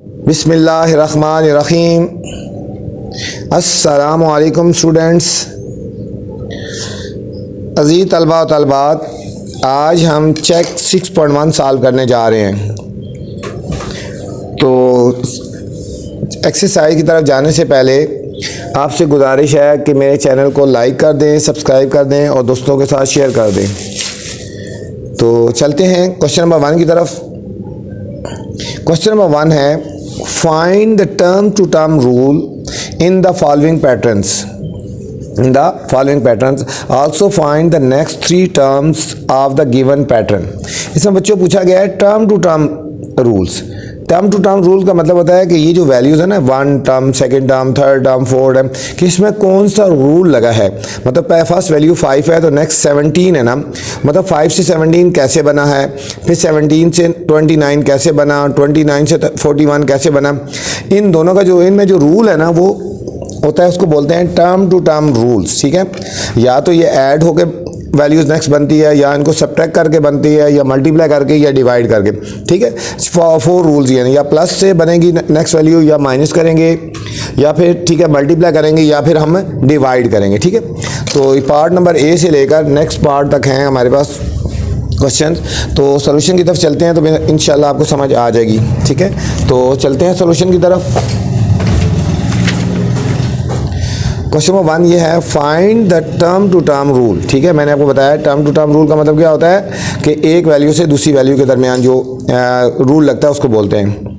बिस्मिल्लाहिर्रहमानिर्रहीम। अस्सलामु अलैकुम स्टूडेंट्स, अज़ीज़ तलबा व तलबात, आज हम चेक 6.1 सॉल्व करने जा रहे हैं। तो एक्सरसाइज की तरफ जाने से पहले आपसे गुजारिश है कि मेरे चैनल को लाइक कर दें, सब्सक्राइब कर दें और दोस्तों के साथ शेयर कर दें। तो चलते हैं क्वेश्चन नंबर 1 की तरफ। क्वेश्चन नंबर 1 है, find the term to term rule in the following patterns also find the next 3 terms of the given pattern. इसमें बच्चों पूछा गया है term to term rules. Term to term rule का मतलब होता है कि ये जो वैल्यूज़ है ना, 1 term, second term, third term, fourth term, कि इसमें कौन सा रूल लगा है। मतलब फर्स्ट वैल्यू 5 है तो नेक्स्ट 17 है ना, मतलब 5 से 17 कैसे बना है, फिर 17 से 29 कैसे बना, 29 से 41 कैसे बना। इन दोनों का जो इनमें जो रूल है ना वो होता है, उसको बोलते हैं टर्म टू टर्म रूल्स। ठीक है, या तो ये ऐड होके वैल्यूज़ नेक्स्ट बनती है, या इनको सब्ट्रैक्ट करके बनती है, या मल्टीप्लाई करके, या डिवाइड करके। ठीक है, 4 रूल्स ये हैं, या प्लस से बनेगी नेक्स्ट वैल्यू, या माइनस करेंगे, या फिर ठीक है मल्टीप्लाई करेंगे, या फिर हम डिवाइड करेंगे। ठीक है, तो पार्ट नंबर ए से लेकर नेक्स्ट पार्ट तक हैं हमारे पास क्वेश्चन। तो सॉल्यूशन की तरफ चलते हैं, तो इंशाल्लाह आपको समझ आ जाएगी। ठीक है, तो चलते हैं सॉल्यूशन की तरफ। क्वेश्चन नंबर 1 ये है, find the term to term rule. ठीक है, मैंने आपको बताया टर्म टू टर्म रूल का मतलब क्या होता है कि एक वैल्यू से दूसरी वैल्यू के दरमियान जो रूल लगता है उसको बोलते हैं।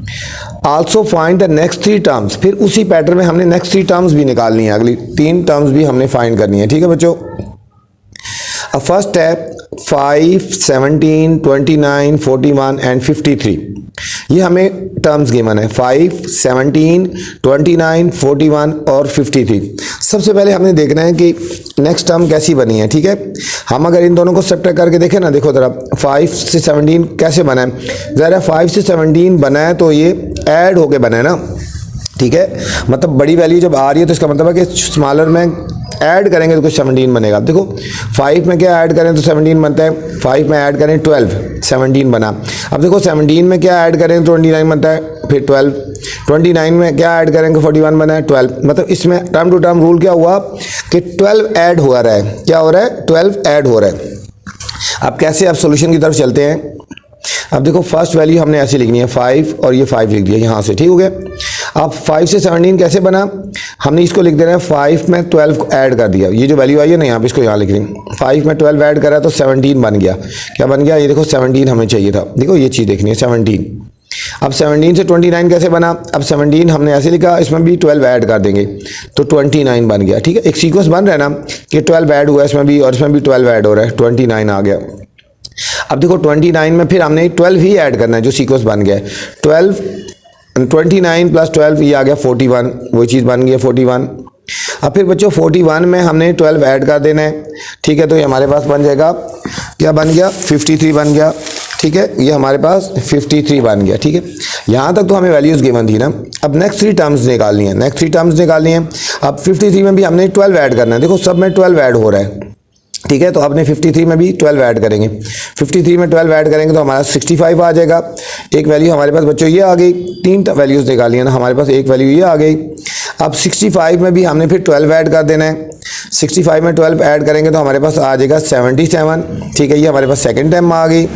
Also find the next 3 terms, फिर उसी पैटर्न में हमने नेक्स्ट 3 टर्म्स भी निकालनी है, अगली 3 टर्म्स भी हमने फाइंड करनी है। ठीक है बच्चों, अब फर्स्ट है 5, 17, 29, 41 एंड 53। ये हमें टर्म्स गिवन है 5, 17, 29, 41 और 53। सबसे पहले हमने देखना है कि नेक्स्ट टर्म कैसी बनी है। ठीक है, हम अगर इन दोनों को सब्ट्रैक्ट करके देखें ना, देखो ज़रा 5 से 17 कैसे बना है। ज़रा 5 से 17 बना है तो ये ऐड होके बना है ना। ठीक है, मतलब बड़ी वैल्यू जब आ रही है तो इसका मतलब है कि स्मॉलर में ऐड करेंगे तो कुछ 17 बनेगा। देखो 5 में क्या ऐड करें तो 17 बनता है, 5 में ऐड करें 12, 17 बना। अब देखो 17 में क्या ऐड करें तो 29 बनता है, फिर 12, 29 में क्या ऐड करेंगे 41 बना है, 12। मतलब इसमें टर्म टू टर्म रूल क्या हुआ कि 12 ऐड हो रहा है। क्या हो रहा है? 12 ऐड हो रहा है। अब कैसे, अब सोल्यूशन की तरफ चलते हैं। अब देखो फर्स्ट वैल्यू हमने ऐसी लिखनी है 5 और ये 5 लिख दिया यहाँ से। ठीक हो गया। अब 5 से 17 कैसे बना, हमने इसको लिख देना है 5 में 12 को ऐड कर दिया। ये जो वैल्यू आई है ना यहाँ पे, इसको यहाँ लिख रही 5 में 12 ऐड करा तो 17 बन गया। क्या बन गया? ये देखो 17 हमें चाहिए था। देखो ये चीज़ देखनी है 17। अब 17 से 29 कैसे बना, अब 17 हमने ऐसे लिखा, इसमें भी 12 ऐड कर देंगे तो 29 बन गया। ठीक है, एक सीक्वेंस बन रहा है ना कि 12 ऐड हुआ इसमें भी और इसमें भी 12 ऐड हो रहा है, 29 आ गया। अब देखो 29 में फिर हमने 12 ही ऐड करना है, जो सीक्वेंस बन गया है 29 प्लस 12, ये आ गया 41, वो चीज़ बन गई 41। अब फिर बच्चों 41 में हमने 12 ऐड कर देना है। ठीक है, तो ये हमारे पास बन जाएगा, क्या बन गया? 53 बन गया। ठीक है, ये हमारे पास 53 बन गया। ठीक है, यहाँ तक तो हमें वैल्यूज़ गिवन थी ना। अब नेक्स्ट 3 टर्म्स निकालनी है, नेक्स्ट 3 टर्म्स निकालनी है। अब 53 में भी हमने 12 ऐड करना है। देखो सब में 12 ऐड हो रहा है। ठीक है, तो अपने 53 में भी 12 ऐड करेंगे। 53 में 12 ऐड करेंगे तो हमारा 65 आ जाएगा। एक वैल्यू हमारे पास बच्चों ये आ गई। 3 वैल्यूज़ निकाली है ना, हमारे पास एक वैल्यू ये आ गई। अब 65 में भी हमने फिर 12 ऐड कर देना है। 65 में 12 ऐड करेंगे तो हमारे पास आ जाएगा 77। ठीक है, ये हमारे पास सेकेंड टाइम आ गई।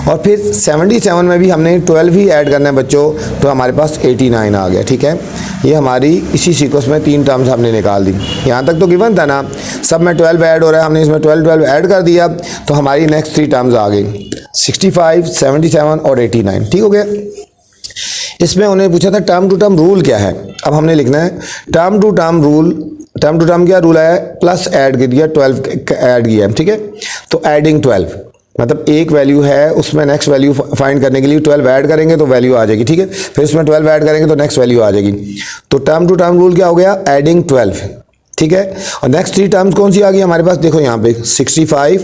और फिर 77 में भी हमने 12 ही ऐड करना है बच्चों, तो हमारे पास 89 आ गया। ठीक है, ये हमारी इसी सीक्वेंस में 3 टर्म्स हमने निकाल दी। यहाँ तक तो गिवन था ना, सब में 12 ऐड हो रहा है, हमने इसमें 12 ऐड कर दिया तो हमारी नेक्स्ट 3 टर्म्स आ गई 65, 77 और 89। ठीक हो गया। इसमें उन्हें पूछा था टर्म टू टर्म रूल क्या है। अब हमने लिखना है term to term rule. Term to term क्या रूल है? प्लस ऐड कर दिया, 12 ऐड किया है। ठीक है, तो एडिंग 12, मतलब एक वैल्यू है उसमें नेक्स्ट वैल्यू फाइंड करने के लिए 12 ऐड करेंगे तो वैल्यू आ जाएगी। ठीक है, फिर उसमें 12 ऐड करेंगे तो नेक्स्ट वैल्यू आ जाएगी। तो टर्म टू टर्म रूल क्या हो गया? एडिंग 12। ठीक है, और नेक्स्ट 3 टर्म्स कौन सी आ गई हमारे पास? देखो यहाँ पे 65,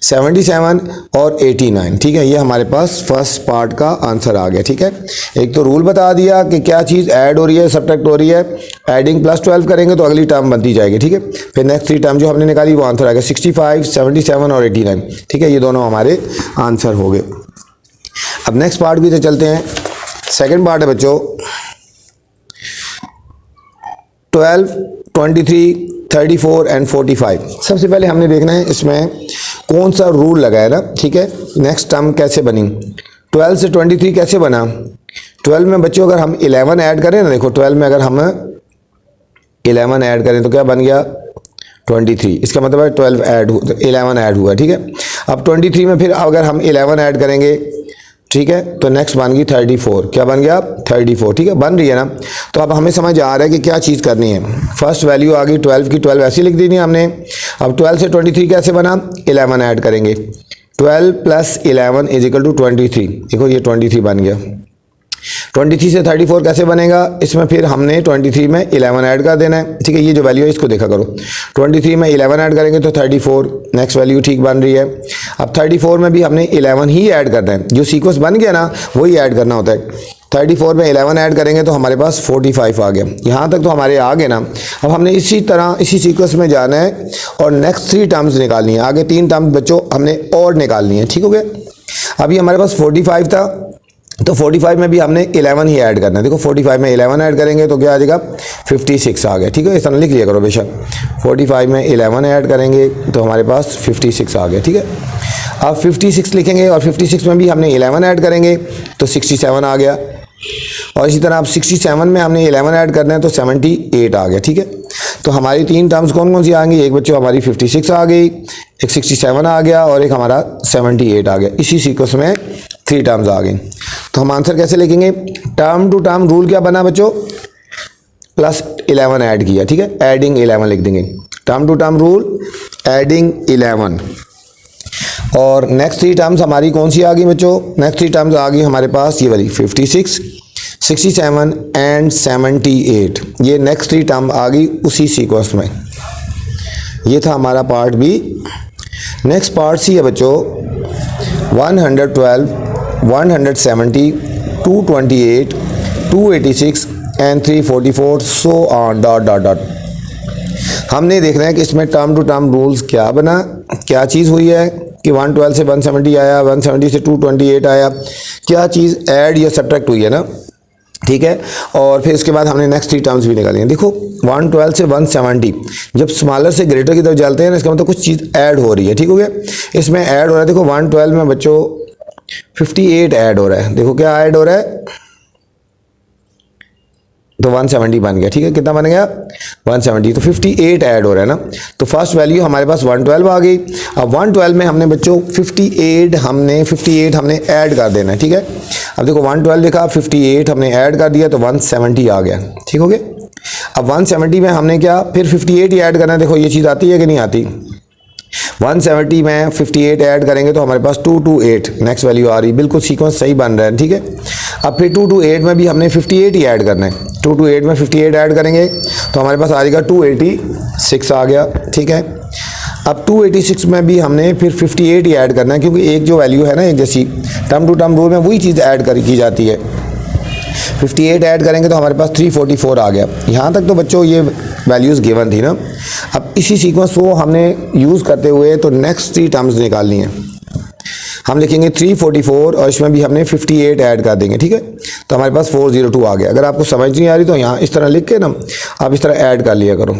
77 और 89। ठीक है, ये हमारे पास फर्स्ट पार्ट का आंसर आ गया। ठीक है, एक तो रूल बता दिया कि क्या चीज़ ऐड हो रही है, सब्ट्रैक्ट हो रही है। एडिंग प्लस 12 करेंगे तो अगली टर्म बनती जाएगी। ठीक है, फिर नेक्स्ट 3 टर्म जो हमने निकाली वो आंसर आ गया 65, 77 और 89। ठीक है, ये दोनों हमारे आंसर हो गए। अब नेक्स्ट पार्ट भी तो चलते हैं। सेकंड पार्ट है बच्चों 12, 23, 34 एंड 45। सबसे पहले हमने देखना है इसमें कौन सा रूल लगा है ना, ठीक है। नेक्स्ट टर्म कैसे बनी, 12 से 23 कैसे बना। 12 में बच्चों अगर हम 11 ऐड करें ना, देखो 12 में अगर हम 11 ऐड करें तो क्या बन गया 23। इसका मतलब है 11 ऐड हुआ, ठीक है। अब 23 में फिर अगर हम 11 ऐड करेंगे, ठीक है, तो नेक्स्ट बन गई 34। क्या बन गया 34, ठीक है, बन रही है ना। तो अब हमें समझ आ रहा है कि क्या चीज़ करनी है। फर्स्ट वैल्यू आ गई 12 की, 12 ऐसी लिख दी थी हमने। अब 12 से 23 कैसे बना, 11 ऐड करेंगे, 12 प्लस 11 इज इक्वल टू 23। देखो ये 23 बन गया। 23 से 34 कैसे बनेगा, इसमें फिर हमने 23 में 11 ऐड कर देना है, ठीक है। ये जो वैल्यू है इसको देखा करो, 23 में 11 ऐड करेंगे तो 34, नेक्स्ट वैल्यू ठीक बन रही है। अब 34 में भी हमने 11 ही ऐड करना है, जो सीक्वेंस बन गया ना वही ऐड करना होता है। 34 में 11 ऐड करेंगे तो हमारे पास 45 आ गया। यहाँ तक तो हमारे आ गए ना। अब हमने इसी तरह इसी सीक्वेंस में जाना है और नेक्स्ट 3 टर्म्स निकालनी है। आगे 3 टर्म्स बच्चों हमने और निकालनी है, ठीक हो गया। अभी हमारे पास 45 था तो 45 में भी हमने 11 ही ऐड करना है। देखो 45 में 11 ऐड करेंगे तो क्या आ जाएगा 56 आ गया, ठीक है। इस तरह लिख लिया करो बेशक, 45 में 11 ऐड करेंगे तो हमारे पास 56 आ गया, ठीक है। अब 56 लिखेंगे और 56 में भी हमने 11 ऐड करेंगे तो 67 आ गया। और इसी तरह अब 67 में हमने 11 ऐड करना है तो 78 आ गया, ठीक है। तो हमारी 3 टर्म्स कौन कौन सी आ गई, एक बच्चों हमारी 56 आ गई, एक 67 आ गया और एक हमारा 78 आ गया। इसी सीक्वेंस में 3 टर्म्स आ गई। तो हम आंसर कैसे लिखेंगे, टर्म टू टर्म रूल क्या बना बच्चों, प्लस 11 ऐड किया, ठीक है, एडिंग 11 लिख देंगे। Term to term rule adding 11। और नेक्स्ट 3 टर्म्स हमारी कौन सी आ गई बच्चों, नेक्स्ट 3 टर्म्स आ गई हमारे पास ये वाली 56, 67 एंड 78। ये नेक्स्ट 3 टर्म आ गई उसी सीक्वेंस में। ये था हमारा part B. Next part C है बच्चों 112, 170, 228, 286 and 344 so on dot dot dot. हमने देखना है कि इसमें टर्म टू टर्म रूल्स क्या बना, क्या चीज़ हुई है कि 112 से 170 आया, 170 से 228 आया, क्या चीज़ ऐड या सब्ट्रैक्ट हुई है ना, ठीक है। और फिर इसके बाद हमने नेक्स्ट 3 टर्म्स भी निकाली हैं। देखो 112 से 170 जब स्मॉलर से ग्रेटर की तरफ चलते हैं ना, इसका मतलब कुछ चीज़ ऐड हो रही है, ठीक हो गया। इसमें ऐड हो रहा है, देखो 112 में बच्चों 58 ऐड हो रहा है। देखो क्या ऐड हो रहा है, तो 170 बन गया, ठीक है। कितना बन गया 170, तो 58 ऐड हो रहा है ना। तो फर्स्ट वैल्यू हमारे पास 112 आ गई। अब 112 में हमने बच्चों 58 हमने ऐड कर देना है, ठीक है। अब देखो 112 लिखा, 58 हमने ऐड कर दिया तो 170 आ गया, ठीक हो गया। अब 170 में हमने क्या फिर 58 ही ऐड करना है। देखो ये चीज़ आती है कि नहीं आती, 170 में 58 ऐड करेंगे तो हमारे पास 228 नेक्स्ट वैल्यू आ रही, बिल्कुल सीक्वेंस सही बन रहा है, ठीक है। अब फिर 228 में भी हमने 58 ही ऐड करना है। 228 में 58 ऐड करेंगे तो हमारे पास आ जाएगा 286 आ गया, ठीक है। अब 286 में भी हमने फिर 58 ही ऐड करना है, क्योंकि एक जो वैल्यू है ना एक जैसी, टर्म टू टर्म रूल में वही चीज़ ऐड की जाती है। 58 ऐड करेंगे तो हमारे पास 344 आ गया। यहाँ तक तो बच्चों ये वैल्यूज़ गिवन थी ना। अब इसी सीक्वेंस को हमने यूज़ करते हुए तो नेक्स्ट 3 टर्म्स निकालनी है। हम लिखेंगे 344 और इसमें भी हमने 58 ऐड कर देंगे, ठीक है। तो हमारे पास 402 आ गया। अगर आपको समझ नहीं आ रही तो यहाँ इस तरह लिख के ना आप इस तरह ऐड कर लिया करो।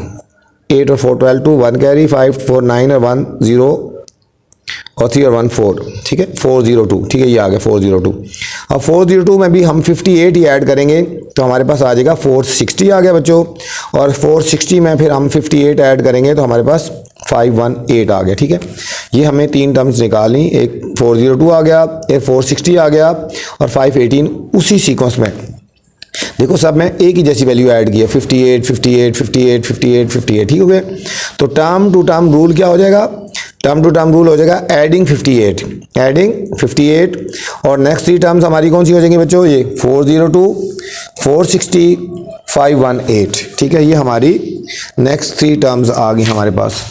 8 और 4 12, 2 1 कैरी, 5 4 9 और 1 0 और 3 और 1 4, ठीक है, 402, ठीक है, ये आ गया 402। अब 402 में भी हम 58 ही ऐड करेंगे तो हमारे पास आ जाएगा 460 आ गया बच्चों। और 460 में फिर हम 58 ऐड करेंगे तो हमारे पास 518 आ गया, ठीक है। ये हमें 3 टर्म्स निकालनी, एक 402 आ गया, एक 460 आ गया और 518 उसी सीक्वेंस में। देखो सब में एक ही जैसी वैल्यू ऐड की है, 58 58 58 58 58, ठीक हो गया। तो टर्म टू टर्म रूल क्या हो जाएगा, टर्म टू टर्म रूल हो जाएगा एडिंग 58 और नेक्स्ट 3 टर्म्स हमारी कौन सी हो जाएंगी बच्चों, ये 402 460 518, ठीक है। ये हमारी नेक्स्ट 3 टर्म्स आ गई हमारे पास।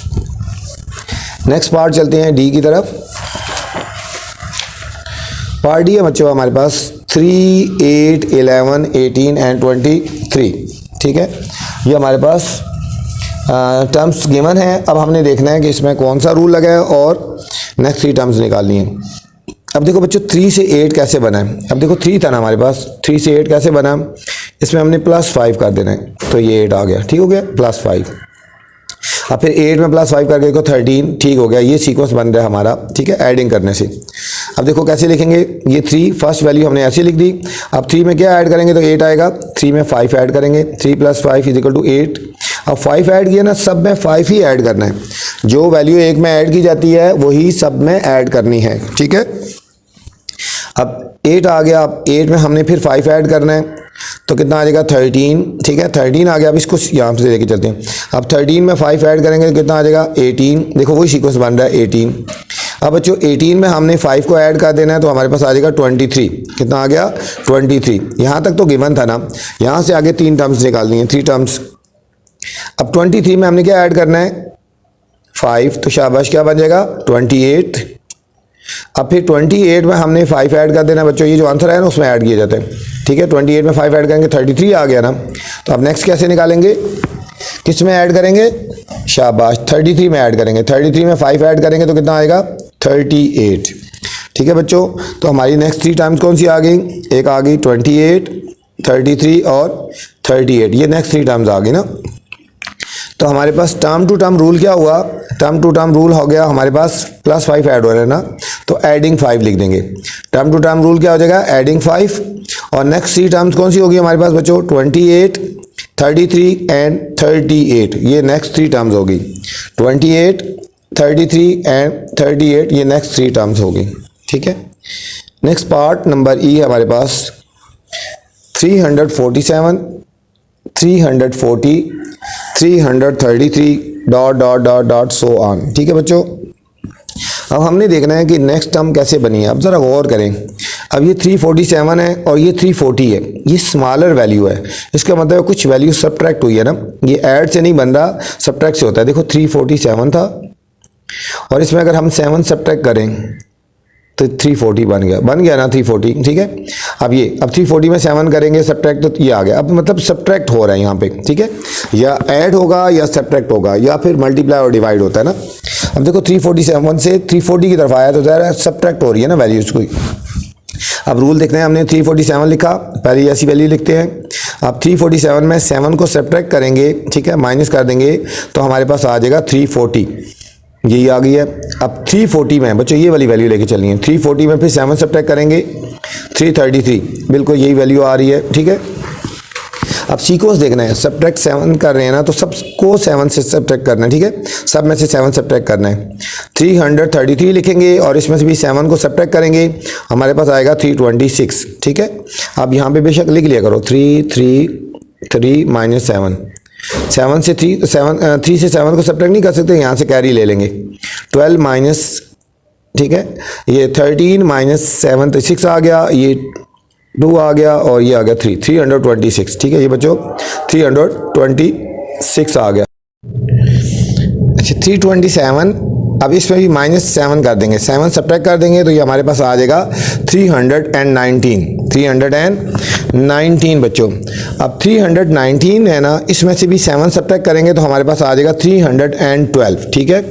नेक्स्ट पार्ट चलते हैं डी की तरफ। पार्ट डी है बच्चों हमारे पास 3 8 11 18 एंड 23, ठीक है। ये हमारे पास टर्म्स गिवन है। अब हमने देखना है कि इसमें कौन सा रूल लगा है और नेक्स्ट 3 टर्म्स निकालनी है। अब देखो बच्चों 3 से 8 कैसे बना है। अब देखो 3 था ना हमारे पास, 3 से 8 कैसे बना, इसमें हमने +5 कर देना है, तो ये 8 आ गया, ठीक हो गया, +5। अब फिर 8 में +5 करके देखो 13, ठीक हो गया। ये सीक्वेंस बन रहा है हमारा, ठीक है, ऐडिंग करने से। अब देखो कैसे लिखेंगे, ये 3 फर्स्ट वैल्यू हमने ऐसे लिख दी। अब 3 में क्या ऐड करेंगे तो 8 आएगा, 3 में 5 ऐड करेंगे, 3 + 5 = 8। अब 5 ऐड किया ना, सब में 5 ही ऐड करना है, जो वैल्यू एक में ऐड की जाती है वही सब में ऐड करनी है, ठीक है। अब 8 आ गया, अब 8 में हमने फिर 5 ऐड करना है, तो कितना आ जाएगा 13, ठीक है, 13 आ गया। अब इसको यहाँ से लेके चलते हैं। अब 13 में 5 ऐड करेंगे तो कितना आ जाएगा 18, देखो वही सीक्वेंस बन रहा है 18। अब बच्चों 18 में हमने 5 को ऐड कर देना है, तो हमारे पास आ जाएगा 23, कितना आ गया 23। यहाँ तक तो गिवन था ना, यहाँ से आगे 3 टर्म्स निकालनी है, 3 टर्म्स। अब 23 में हमने क्या ऐड करना है 5, तो शाबाश क्या बन जाएगा 28। अब फिर 28 में हमने 5 ऐड कर देना बच्चों, ये जो आंसर है ना उसमें ऐड किए जाते हैं, ठीक है। 28 में 5 ऐड करेंगे 33 आ गया ना। तो अब नेक्स्ट कैसे निकालेंगे, किस में ऐड करेंगे, शाबाश 33 में ऐड करेंगे। 33 में 5 ऐड करेंगे तो कितना आएगा 38, ठीक है बच्चों। तो हमारी नेक्स्ट 3 टाइम्स कौन सी आ गई, एक आ गई 28, 33 और 38, ये नेक्स्ट 3 टाइम्स आ गई ना। तो हमारे पास टर्म टू टर्म रूल क्या हुआ, टर्म टू टर्म रूल हो गया हमारे पास, +5 ऐड हो रहा है ना, तो एडिंग 5 लिख देंगे। टर्म टू टर्म रूल क्या हो जाएगा, एडिंग 5। और नेक्स्ट 3 टर्म्स कौन सी होगी हमारे पास बच्चों, 28, 33 एंड 38, ये नेक्स्ट 3 टर्म्स होगी। 28, 33 एंड 38, ये नेक्स्ट 3 टर्म्स होगी, ठीक है। नेक्स्ट पार्ट नंबर ई हमारे पास 347, 340, 333 ... सो ऑन, ठीक है बच्चों। अब हमने देखना है कि नेक्स्ट टर्म कैसे बनी है। अब ज़रा गौर करें, अब ये 347 है और ये 340 है, ये स्मॉलर वैल्यू है, इसका मतलब कुछ वैल्यू सब्ट्रैक्ट हुई है ना, ये ऐड से नहीं बन रहा, सब्ट्रैक्ट से होता है। देखो 347 था और इसमें अगर हम 7 सब्ट्रैक्ट करें तो 340 बन गया ना 340, ठीक है। अब 340 में 7 करेंगे सब्ट्रैक्ट, तो ये आ गया। अब मतलब सब्ट्रैक्ट हो रहा है यहाँ पे, ठीक है, या ऐड होगा या सब्ट्रैक्ट होगा या फिर मल्टीप्लाई और डिवाइड होता है ना। अब देखो 347 से 340 की तरफ आया तो ज़रा सब्ट्रैक्ट हो रही है ना वैल्यूज़ कोई। अब रूल देखते हैं, हमने 347 लिखा, पहले ऐसी वैल्यू लिखते हैं। अब 347 में 7 को सब्ट्रैक्ट करेंगे, ठीक है, माइनस कर देंगे, तो हमारे पास आ जाएगा 340, यही आ गई है। अब 340 में बच्चों ये वाली वैल्यू लेके चलनी है, 340 में फिर 7 सब्ट्रैक्ट करेंगे 333, बिल्कुल यही वैल्यू आ रही है, ठीक है। अब सीक्वेंस देखना है, सब्ट्रैक्ट 7 कर रहे हैं ना, तो सबको 7 से सब्ट्रैक्ट करना है, ठीक है, सब में से 7 सब्ट्रैक्ट करना है। 333 लिखेंगे और इसमें से भी 7 को सब्ट्रैक्ट करेंगे, हमारे पास आएगा 326, ठीक है। अब यहाँ पे बेशक लिख लिया करो 333 - 7, 3 से 7 को सब्ट्रैक्ट नहीं कर सकते, यहाँ से कैरी ले लेंगे 12 माइनस, ठीक है, ये 13 - 7 तो 6 आ गया, ये 2 आ गया और ये आ गया 326, ठीक है, ये बच्चों 326 आ गया। अच्छा 327, अब इसमें भी -7 कर देंगे, 7 सब्ट्रैक्ट कर देंगे तो ये हमारे पास आ जाएगा 319 बच्चों। अब 319 है ना, इसमें से भी 7 सब्ट्रैक्ट करेंगे तो हमारे पास आ जाएगा 312, ठीक है।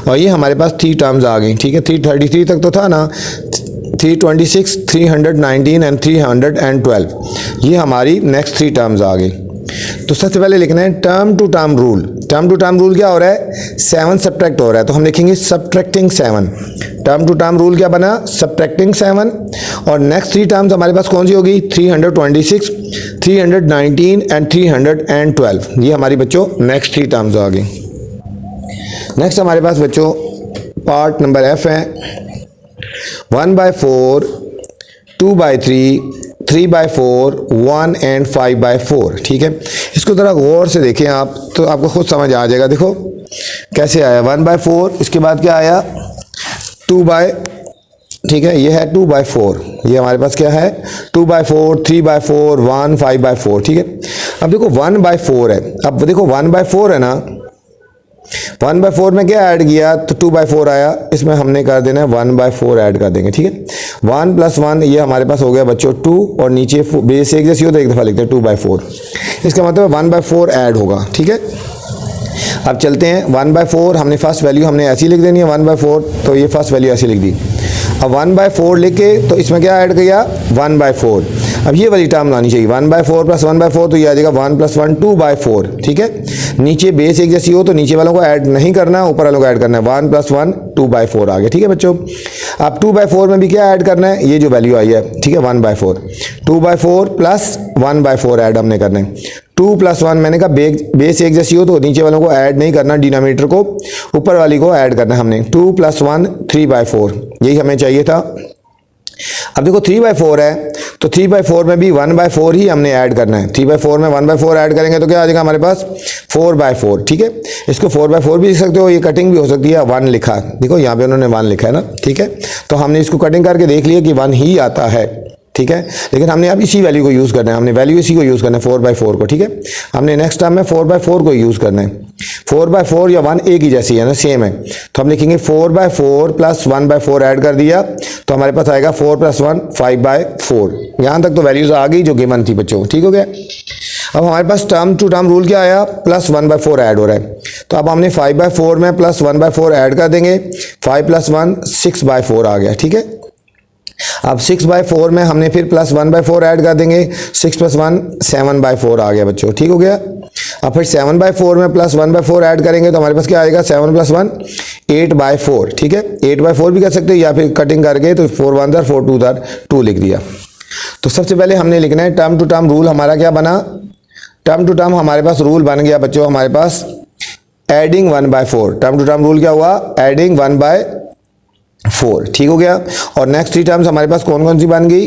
और ये हमारे पास 3 टर्म्स आ गई, ठीक है, 333 तक तो था ना, 326, 319 एंड 312, ये हमारी नेक्स्ट 3 टर्म्स आ गई। तो सबसे पहले लिखना है term to term rule. Term to term rule क्या हो रहा है, 7 सब्ट्रैक्ट हो रहा है, तो हम लिखेंगे subtracting 7। Term to term rule क्या बना, सब्ट्रैक्टिंग 7। और नेक्स्ट 3 टर्म्स हमारे पास कौन सी होगी, 326, 319 एंड 312, ये हमारी बच्चों नेक्स्ट 3 टर्म्स आ गई। नेक्स्ट हमारे पास बच्चों पार्ट नंबर एफ है, 1/4, 2/3, 3/4, 1 एंड 5/4, ठीक है। इसको ज़रा गौर से देखें आप, तो आपको खुद समझ आ जाएगा। देखो कैसे आया 1/4, इसके बाद क्या आया 2/, ठीक है, ये है 2/4, ये हमारे पास क्या है 2/4, 3/4, 1, 5/4, ठीक है। अब देखो 1/4 है, अब देखो 1/4 है ना, 1/4 में क्या ऐड किया तो 2/4 आया, इसमें हमने कर देना है 1/4 ऐड कर देंगे, ठीक है। 1 + 1 ये हमारे पास हो गया बच्चों 2, और नीचे बेस एक जैसी हो तो एक दफ़ा लिखते हैं 2/4, इसका मतलब 1/4 ऐड होगा, ठीक है। अब चलते हैं 1/4, हमने फर्स्ट वैल्यू हमने ऐसी लिख देनी है 1/4, तो ये फर्स्ट वैल्यू ऐसी लिख दी। अब 1/4 लिख के तो इसमें क्या ऐड किया 1/4। अब ये वाली टर्म लानी चाहिए 1/4 प्लस 1/4 तो ये आ जाएगा 1 + 1 2/4। ठीक है, नीचे बेस एक जैसी हो तो नीचे वालों को ऐड नहीं करना, ऊपर वालों को ऐड करना है। 1 + 1 2/4 आ गया। ठीक है बच्चों, अब 2/4 में भी क्या ऐड करना है, ये जो वैल्यू आई है, ठीक है 1/4, 2/4 प्लस 1/4 ऐड हमने करना है। 2 + 1 मैंने कहा बेस एक जैसी हो तो नीचे वालों को ऐड नहीं करना, डिनोमिनेटर को ऊपर वाली को ऐड करना है हमने। 2 + 1 3/4, यही हमें चाहिए था। अब देखो 3/4 है तो 3/4 में भी 1/4 ही हमने ऐड करना है। 3/4 में 1/4 ऐड करेंगे तो क्या आ जाएगा हमारे पास 4/4। ठीक है, इसको 4/4 भी लिख सकते हो, ये कटिंग भी हो सकती है। 1 लिखा, देखो यहाँ पे उन्होंने 1 लिखा है ना। ठीक है, तो हमने इसको कटिंग करके देख लिया कि 1 ही आता है। ठीक है, लेकिन हमने अब इसी वैल्यू को यूज़ करना है, हमने वैल्यू इसी को यूज़ करना है 4/4 को। ठीक है, हमने नेक्स्ट टर्म में 4/4 को यूज़ करना है। 4/4 या 1 एक ही जैसी है ना, सेम है, तो हम लिखेंगे 4/4 प्लस 1/4 ऐड कर दिया तो हमारे पास आएगा 4 + 1 5/4। यहाँ तक तो वैल्यूज़ आ गई जो गिवन थी बच्चों। ठीक हो गया। अब हमारे पास टर्म टू टर्म रूल क्या आया, प्लस 1/4 ऐड हो रहा है, तो अब हमने 5/4 में प्लस 1/4 ऐड कर देंगे। 5 + 1 6/4 आ गया। ठीक है, अब 6/4 में हमने फिर प्लस 1/4 ऐड कर देंगे। 6 + 1 7/4 आ गया बच्चों। ठीक हो गया। अब फिर 7/4 में प्लस 1/4 ऐड करेंगे तो हमारे पास क्या आएगा 7 + 1 8/4। ठीक है, 8/4 भी कर सकते हैं या फिर कटिंग करके तो 4 1 4 2 2 लिख दिया। तो सबसे पहले हमने लिखना है टर्म टू टर्म रूल हमारा क्या बना, टर्म टू टर्म हमारे पास रूल बन गया बच्चों हमारे पास adding 1/4। Term to term rule क्या हुआ, एडिंग 1/4। ठीक हो गया। और नेक्स्ट 3 टर्म्स हमारे पास कौन कौन सी बन गई,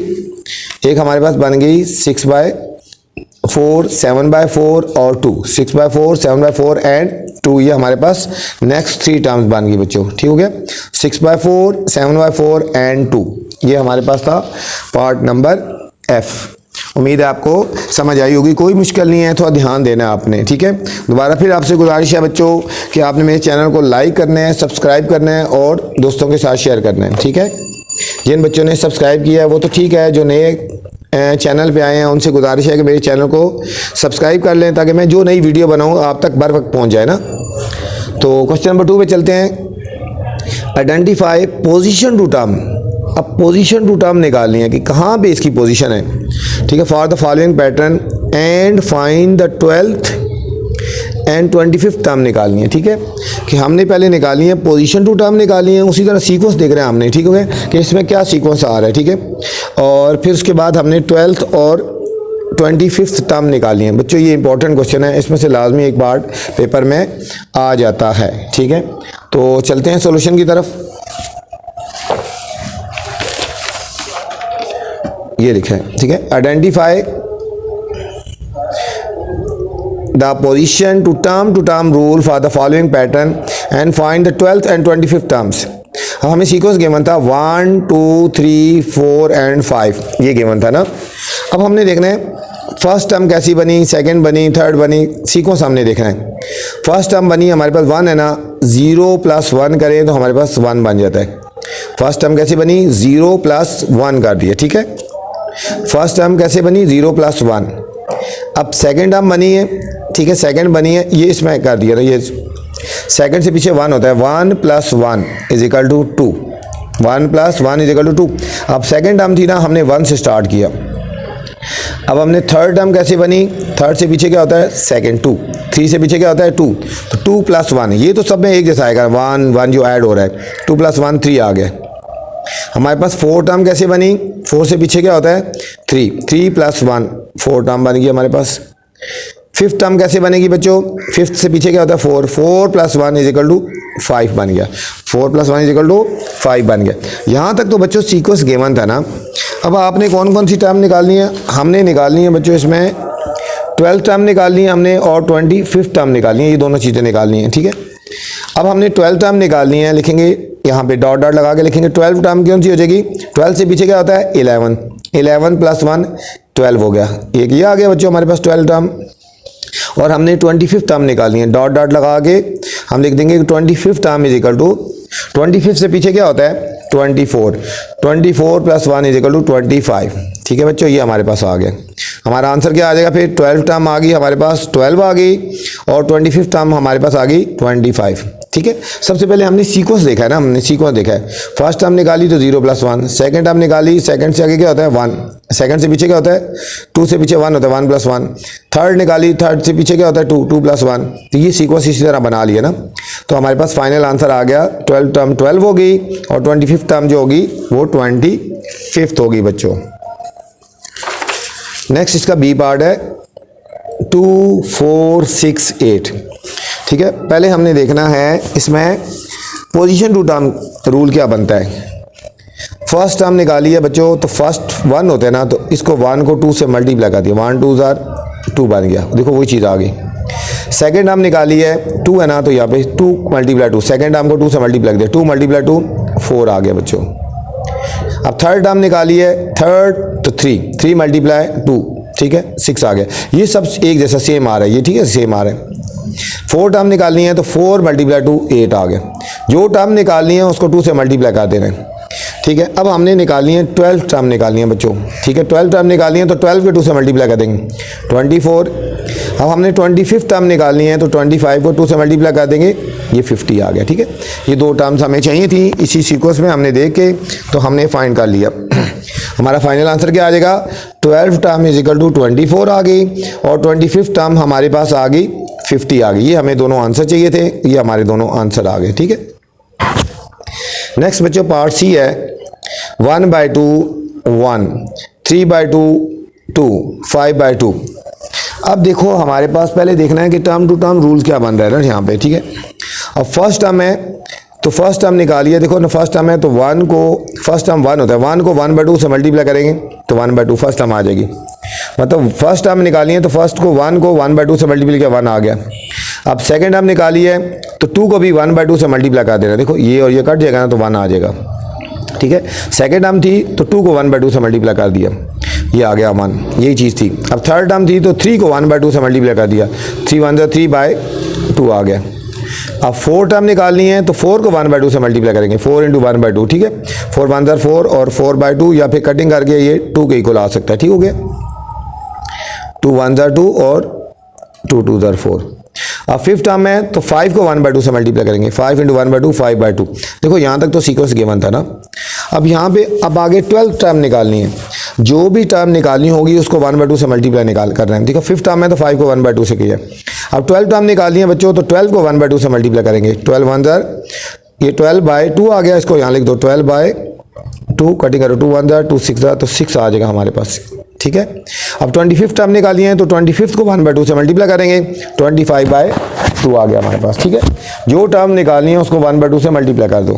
एक हमारे पास बन गई 6/4 7/4 और 2। 6/4 7/4 एंड 2, ये हमारे पास नेक्स्ट 3 टर्म्स बन गई बच्चों। ठीक हो गया, 6/4 7/4 एंड 2, ये हमारे पास था पार्ट नंबर F। उम्मीद है आपको समझ आई होगी, कोई मुश्किल नहीं है, थोड़ा ध्यान देना है आपने। ठीक है, दोबारा फिर आपसे गुजारिश है बच्चों कि आपने मेरे चैनल को लाइक करना है, सब्सक्राइब करना है और दोस्तों के साथ शेयर करना है। ठीक है, जिन बच्चों ने सब्सक्राइब किया है वो तो ठीक है, जो नए चैनल पे आए हैं उनसे गुजारिश है कि मेरे चैनल को सब्सक्राइब कर लें ताकि मैं जो नई वीडियो बनाऊँ आप तक बर वक्त पहुँच जाए ना। तो क्वेश्चन नंबर 2 पे चलते हैं। Identify position to term. अब पोजीशन टू टर्म निकालनी है कि कहाँ पे इसकी पोजीशन है। ठीक है, for the following pattern and find the 12th and 25th term निकालनी है। ठीक है, कि हमने पहले निकाली है पोजीशन टू टर्म निकाली है, उसी तरह सीक्वेंस देख रहे हैं हमने। ठीक है, कि इसमें क्या सीक्वेंस आ रहा है। ठीक है, और फिर उसके बाद हमने 12th और 25th टर्म निकाली है। बच्चों ये इंपॉर्टेंट क्वेश्चन है, इसमें से लाजमी एक पार्ट पेपर में आ जाता है। ठीक है, तो चलते हैं सोल्यूशन की तरफ। ये लिखे, ठीक है, identify the position to term rule for the following pattern and find the 12th and 25th terms. अब हमें सीक्वेंस गिवन था 1 2 3 4 एंड 5, ये गिवन था ना। अब हमने देखना है फर्स्ट टर्म कैसी बनी, सेकंड बनी, थर्ड बनी, सीक्वेंस हमने देखना है। फर्स्ट टर्म बनी हमारे पास 1 है ना, 0 + 1 करें तो हमारे पास 1 बन जाता है। फर्स्ट टर्म कैसी बनी, 0 + 1 कर दिया। ठीक है, फर्स्ट टर्म कैसे बनी, 0 + 1। अब सेकंड टर्म बनी है, ठीक है, सेकंड बनी है, ये इसमें कर दिया ना, ये सेकंड से पीछे 1 होता है, 1 + 1 = 2, 1 + 1 = 2। अब सेकंड टर्म थी ना, हमने 1 से स्टार्ट किया। अब हमने थर्ड टर्म कैसे बनी, थर्ड से पीछे क्या होता है सेकंड, 2, 3 से पीछे क्या होता है 2, तो 2 + 1, ये तो सब में एक जैसा आएगा, 1 1 जो ऐड हो रहा है, 2 + 1 3 आ गया। हमारे पास 4 टर्म कैसे बनी, 4 से पीछे क्या होता है 3, 3 + 1 4 टर्म बन गई हमारे पास। फिफ्थ टर्म कैसे बनेगी बच्चों, फिफ्थ से पीछे क्या होता है 4, 4 + 1 = 5 बन गया, 4 + 1 = 5 बन गया। यहाँ तक तो बच्चों सीक्वेंस गिवन था ना। अब आपने कौन कौन सी टर्म निकालनी है, हमने निकालनी है बच्चों इसमें 12th टर्म निकालनी है हमने और 25th टर्म निकालनी है, ये दोनों चीज़ें निकालनी है। ठीक है, अब हमने 12th टर्म निकालनी है, लिखेंगे यहाँ पे डॉट डॉट लगा के लिखेंगे 12 टर्म कौन सी हो जाएगी, 12 से पीछे क्या होता है 11, 11 + 1 12 हो गया, एक ये आ गया बच्चों हमारे पास 12 टर्म। और हमने 25th टर्म निकालनी है, डॉट डॉट लगा के हम लिख देंगे 25th टर्म = 25 से पीछे क्या होता है 24, 24 + 1 = 25। ठीक है बच्चों, ये हमारे पास आ गया। हमारा आंसर क्या आ जाएगा फिर, 12 टर्म आ गई हमारे पास 12 आ गई और 25th टर्म हमारे पास आ गई 25। ठीक है। सबसे पहले हमने सीक्वेंस देखा है ना, हमने सीक्वेंस देखा है। फर्स्ट टर्म निकाली तो 0 + 1, सेकंड टर्म निकाली, सेकंड से आगे क्या होता है 1, सेकंड से पीछे क्या होता है 2, से पीछे 1 होता है 1 + 1, थर्ड निकाली, थर्ड से पीछे क्या होता है 2, 2 + 1। तो ये सीक्वेंस इसी तरह बना लिया ना। तो हमारे पास फाइनल आंसर आ गया 12 टर्म 12 होगी और 25th टर्म जो होगी वो 25th होगी बच्चों। नेक्स्ट इसका बी पार्ट है 2, 4, 6, 8। ठीक है, पहले हमने देखना है इसमें पोजीशन टू टर्म रूल क्या बनता है। फर्स्ट टर्म निकाली है बच्चों, तो फर्स्ट 1 होते हैं ना, तो इसको 1 को 2 से मल्टीप्लाई कर दिया, 1 2 = 2 बन गया। देखो वही चीज़ आ गई। सेकेंड टर्म निकाली है 2 है ना, तो यहाँ पे 2 × 2, सेकेंड टर्म को 2 से मल्टीप्लाई कर दिया, 2 × 2 4 आ गया बच्चों। अब थर्ड टर्म निकाली है, थर्ड तो 3 × 2, ठीक है 6 आ गया। ये सब एक जैसा सेम आ रहा है ये, ठीक है सेम आ रहा है। फोर्थ टर्म निकालनी है तो 4 × 2 8 आ गया। जो टर्म निकालनी है उसको 2 से मल्टीप्लाई कर देना है, ठीक है। अब हमने निकालनी है 12 टर्म निकालनी है बच्चों, ठीक है 12 टर्म निकालनी है तो 12 को 2 से मल्टीप्लाई कर देंगे 24। अब हमने 25th टर्म निकालनी है तो 25 को 2 से मल्टीप्लाई कर देंगे, ये 50 आ गया, ठीक है। ये 2 टर्म्स हमें चाहिए थी, इसी सीक्वेंस में हमने देख के तो हमने फाइंड कर लिया। हमारा फाइनल आंसर क्या आ जाएगा 12 टर्म = 24 आ गई और 25th टर्म हमारे पास आ गई 50 आ गई। ये हमें दोनों आंसर चाहिए थे, ये हमारे दोनों आंसर आ गए, ठीक है। नेक्स्ट बच्चों पार्ट सी है 1/2 1, 3/2 2, 5/2। अब देखो हमारे पास पहले देखना है कि टर्म टू टर्म रूल्स क्या बन रहा है ना यहाँ पे, ठीक है। अब फर्स्ट टर्म है तो फर्स्ट टर्म निकालिए, देखो ना फर्स्ट टर्म है तो 1 को, फर्स्ट टर्म 1 होता है, 1 को 1/2 से मल्टीप्लाई करेंगे तो 1/2 फर्स्ट टर्म आ जाएगी। मतलब फर्स्ट टर्म निकाली है तो फर्स्ट को 1 को 1/2 से मल्टीप्लाई किया 1 आ गया। अब सेकंड टर्म निकाली है तो 2 को भी 1/2 से मल्टीप्लाई कर देना, देखो ये और ये कट जाएगा ना तो 1 आ जाएगा, ठीक है। सेकंड टर्म थी तो 2 को 1/2 से मल्टीप्लाई कर दिया, ये आ गया 1, यही चीज़ थी। अब थर्ड टर्म थी तो 3 को 1/2 से मल्टीप्लाई कर दिया, 3 1 = 3/2 आ गया। अब 4 टर्म निकालनी है तो 4 को 1/2 से मल्टीप्लाई करेंगे, 4 × 1/2, ठीक है। 4 1 = 4 और 4/2 या फिर कटिंग करके ये 2 के इक्वल आ सकता है, ठीक हो गया। 2 1 = 2 और 2 2 = 4। अब फिफ्थ टर्म है तो 5 को 1/2 से मल्टीप्लाई करेंगे, 5 × 1/2 5/2। देखो यहाँ तक तो सीक्वेंस गिवन था ना। अब यहाँ पे अब आगे 12th टर्म निकालनी है, जो भी टर्म निकालनी होगी उसको 1/2 से मल्टीप्लाई कर रहे हैं, ठीक है। फिफ्थ टर्म है तो 5 को 1/2 से किया। अब 12th टर्म निकालनी है बच्चों तो 12 को 1/2 से मल्टीप्लाई करेंगे, 12 1 = ये 12/2 आ गया, इसको यहाँ लिख दो 12/2, कटिंग करो 2 1 = 2 6 तो 6 आ जाएगा हमारे पास, ठीक है। अब 25th टर्म निकाली है तो 25th को 1/2 से मल्टीप्लाई करेंगे, 25/2 आ गया हमारे पास, ठीक है। जो टर्म निकालनी है उसको 1/2 से मल्टीप्लाई कर दो,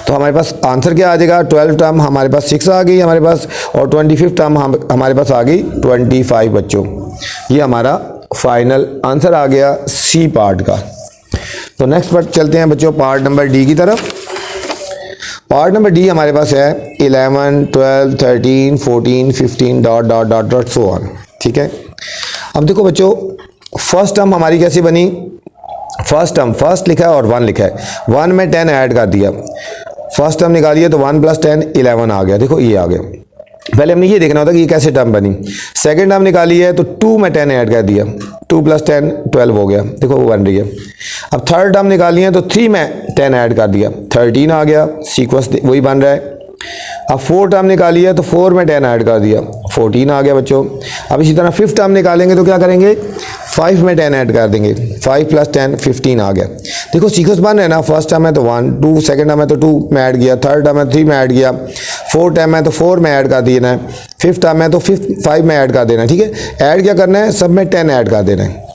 तो हमारे पास आंसर क्या आ जाएगा 12 टर्म हमारे पास 6 आ गई हमारे पास और 25th टर्म हमारे पास आ गई 25 बच्चों। ये हमारा फाइनल आंसर आ गया सी पार्ट का। तो नेक्स्ट पार्ट चलते हैं बच्चों पार्ट नंबर डी की तरफ। पार्ट नंबर डी हमारे पास है 11 12 13 14 15 ... सो ऑन, ठीक है। अब देखो बच्चों फर्स्ट टर्म हमारी कैसी बनी, फर्स्ट टर्म फर्स्ट लिखा है और 1 लिखा है, 1 में 10 ऐड कर दिया, फर्स्ट टर्म निकालिए तो 1 + 10 11 आ गया, देखो ये आ गया। पहले हमने ये देखना होता कि ये कैसे टर्म बनी। सेकंड टर्म निकाली है तो 2 में 10 ऐड कर दिया, 2 + 10 12 हो गया, देखो वो बन रही है। अब थर्ड टर्म निकाली है तो 3 में 10 ऐड कर दिया, 13 आ गया, सीक्वेंस वही बन रहा है। अब 4 टर्म निकाली है तो 4 में 10 ऐड कर दिया, 14 आ गया बच्चों। अब इसी तरह फिफ्थ टर्म निकालेंगे तो क्या करेंगे 5 में 10 ऐड कर देंगे, 5 + 10 15 आ गया। देखो सीक्वेंस बन रहा है ना, फर्स्ट टर्म है तो 1 2, सेकंड टर्म है तो 2 में ऐड किया, थर्ड टर्म है 3 में ऐड किया, फोर्थ टर्म है तो 4 में ऐड कर देना है, फिफ्थ टर्म है तो 5 में ऐड कर देना है, ठीक है। ऐड क्या करना है, सब में 10 ऐड कर देना है।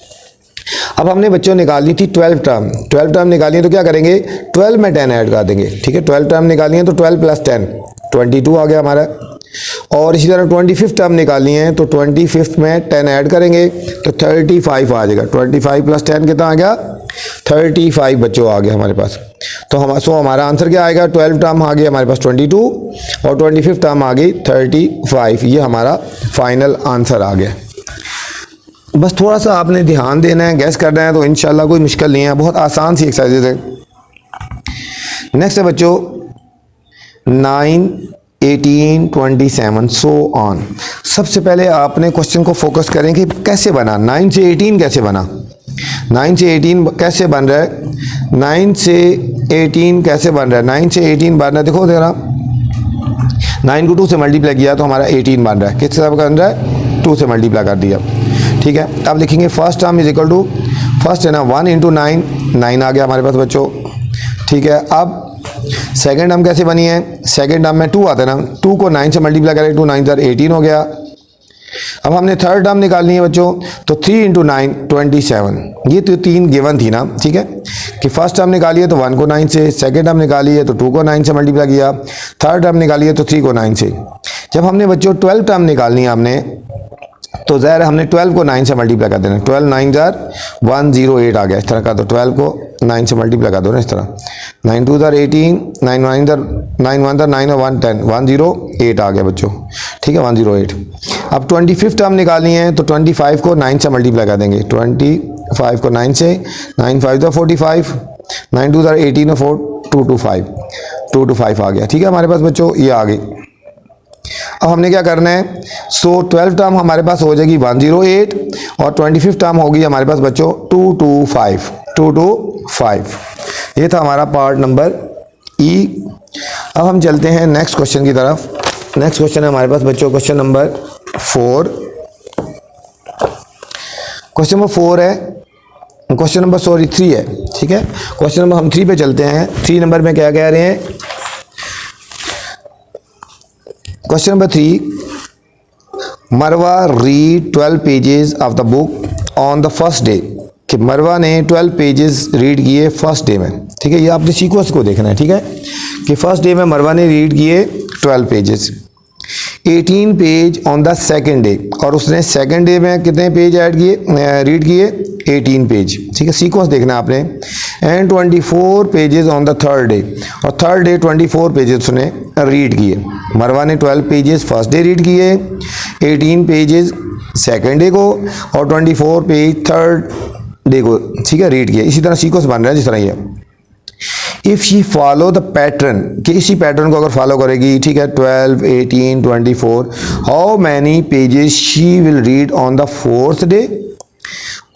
अब हमने बच्चों निकालनी थी 12 टर्म निकाली है तो क्या करेंगे 12 में 10 ऐड कर देंगे, ठीक है। 12 टर्म निकाली है तो 12 + 10 22 आ गया हमारा। और इसी तरह 25th टर्म निकालनी है तो 25th में 10 ऐड करेंगे तो 35 आ जाएगा, 25 + 10 कितना आ गया 35 बच्चों आ गया हमारे पास। तो हमारा आंसर क्या आएगा 12 टर्म आ गई हमारे पास 22 और 25th टर्म आ गई 35, ये हमारा फाइनल आंसर आ गया। बस थोड़ा सा आपने ध्यान देना है, गैस करना है, तो इंशाल्लाह कोई मुश्किल नहीं है, बहुत आसान सी एक्सरसाइजेज है। नेक्स्ट है बच्चों 9 18 27 सो ऑन। सबसे पहले आपने क्वेश्चन को फोकस करें कि कैसे बना, 9 से 18 कैसे बना, 9 से 18 कैसे बन रहा है। 9 से 18 कैसे बन रहा है, 9 से 18 बन रहा है, देखो ज़रा 9 को 2 से मल्टीप्लाई किया तो हमारा 18 बन रहा है, किस तरह बन रहा है, 2 से मल्टीप्लाई कर दिया, ठीक है। अब लिखेंगे first term is equal to, first है ना 1 इंटू 9, 9 आ गया हमारे पास बच्चों, ठीक है। अब सेकेंड टर्म कैसे बनी है, सेकेंड टर्म में 2 आता है ना, 2 को 9 से मल्टीप्लाई करें, 2 9 18 हो गया। अब हमने थर्ड टर्म निकालनी है बच्चों, तो 3 इंटू 9 27, ये तो 3 गिवन थी ना, ठीक है, कि फर्स्ट टर्म निकाली है तो 1 को 9 से, सेकेंड टर्म निकाली है तो 2 को 9 से मल्टीप्लाई किया, थर्ड टर्म निकाली है तो 3 को 9 से। जब हमने बच्चों 12 टर्म निकालनी है हमने, तो ज़ाहिर हमने 12 को 9 से मल्टीप्लाई कर देना, 12 9 108 आ गया, इस तरह का, तो 12 को 9 से मल्टीप्लाई कर दो ना इस तरह, 9 2 18, 9 1 9 और 1 10, 108 आ गया बच्चों, ठीक है, 108। अब 25 टर्म निकालनी है तो 25 को 9 से मल्टीप्लाई कर देंगे, 25 को 9 से, 9 5 45, 9 2 18 और 4 2 2 5, 2 2 5 आ गया, ठीक है हमारे पास बच्चों, ये आ गई। अब हमने क्या करना है, सो 12 टर्म हमारे पास हो जाएगी 108 और 25 टर्म होगी हमारे पास बच्चों 225, 225। ये था हमारा पार्ट नंबर ई। अब हम चलते हैं नेक्स्ट क्वेश्चन की तरफ। नेक्स्ट क्वेश्चन है हमारे पास बच्चों क्वेश्चन नंबर 4। क्वेश्चन नंबर 4 है, क्वेश्चन नंबर 3 है, ठीक है। क्वेश्चन नंबर हम 3 पे चलते हैं। 3 नंबर में क्या कह रहे हैं, क्वेश्चन नंबर 3, मरवा read 12 pages of the book on the first day, कि मरवा ने 12 पेजेस रीड किए फर्स्ट डे में, ठीक है। ये आपने सीक्वेंस को देखना है, ठीक है, कि फर्स्ट डे में मरवा ने रीड किए 12 pages, 18 page on the second day, और उसने सेकेंड डे में कितने पेज ऐड किए, रीड किए 18 पेज, ठीक है, सीक्वेंस देखना है आपने। And 24 pages on the third day, और थर्ड डे 24 पेजेस उसने रीड किए। मरवा ने 12 पेजेस फर्स्ट डे रीड किए, 18 पेजेस सेकेंड डे को, और 24 पेज थर्ड डे को, ठीक है, रीड किया। इसी तरह सीक्वेंस बन रहा है जिस तरह ये। If she follow the pattern, कि इसी पैटर्न को अगर फॉलो करेगी, ठीक है, 12 18 24, how many pages she will read on the fourth day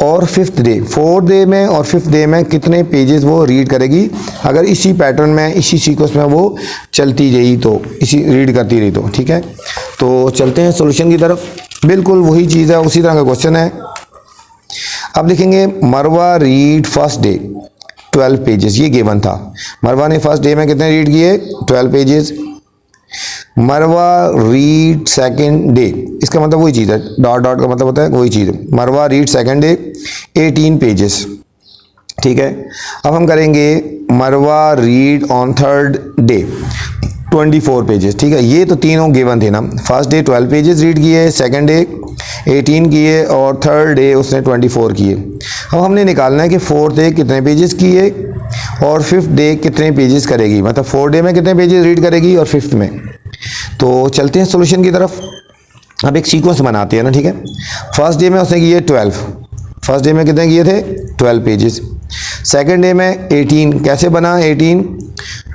और फिफ्थ डे, फोर्थ डे में और फिफ्थ डे में कितने पेजेस वो रीड करेगी अगर इसी पैटर्न में, इसी सीक्वेंस में वो चलती रही तो, इसी रीड करती रही तो, ठीक है। तो चलते हैं सॉल्यूशन की तरफ। बिल्कुल वही चीज़ है, उसी तरह का क्वेश्चन है। अब लिखेंगे मरवा रीड फर्स्ट डे 12 पेजेस, ये गिवन था। मरवा ने फर्स्ट डे में कितने रीड किए, 12 पेजेस। मरवा रीड सेकेंड डे, इसका मतलब वही चीज़ है, डॉट डॉट का मतलब होता है वही चीज़ है। मरवा रीड सेकेंड डे 18 पेजेस, ठीक है। अब हम करेंगे मरवा read on third day 24 pages, ठीक है। ये तो तीनों गिवन थे ना, फर्स्ट डे 12 पेजेस रीड किए, सेकेंड डे 18 किए, और थर्ड डे उसने 24 किए। अब हमने निकालना है कि फोर्थ डे कितने पेजेस किए और फिफ्थ डे कितने पेजेस करेगी, मतलब फोर्थ डे में कितने पेजेस रीड करेगी और फिफ्थ में। तो चलते हैं सॉल्यूशन की तरफ। अब एक सीक्वेंस बनाते हैं ना, ठीक है। फर्स्ट डे में उसने किए 12, फर्स्ट डे में कितने किए थे 12 पेजेस। सेकेंड डे में 18, कैसे बना 18,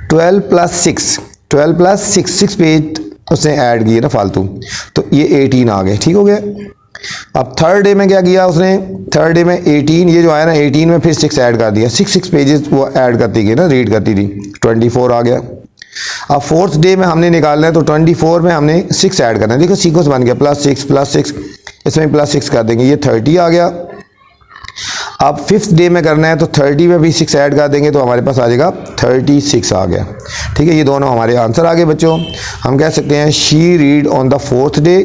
12 प्लस 6, 12 प्लस 6 पेज उसने ऐड किए ना फालतू, तो ये 18 आ गए, ठीक हो गया। अब थर्ड डे में क्या किया उसने, थर्ड डे में 18, ये जो आया ना 18 में फिर 6 ऐड कर दिया, 6 पेजेस वो ऐड करती गई ना, रीड करती थी, 24 आ गया। अब फोर्थ डे में हमने निकालना है तो 24 में हमने 6 ऐड करना है, देखो सीक्वेंस बन गया, प्लस 6, इसमें प्लस 6 कर देंगे, ये 30 आ गया। अब फिफ्थ डे में करना है तो 30 में भी 6 ऐड कर देंगे तो हमारे पास आ जाएगा 36 आ गया, ठीक है। ये दोनों हमारे आंसर आ गए बच्चों। हम कह सकते हैं she read on the fourth day,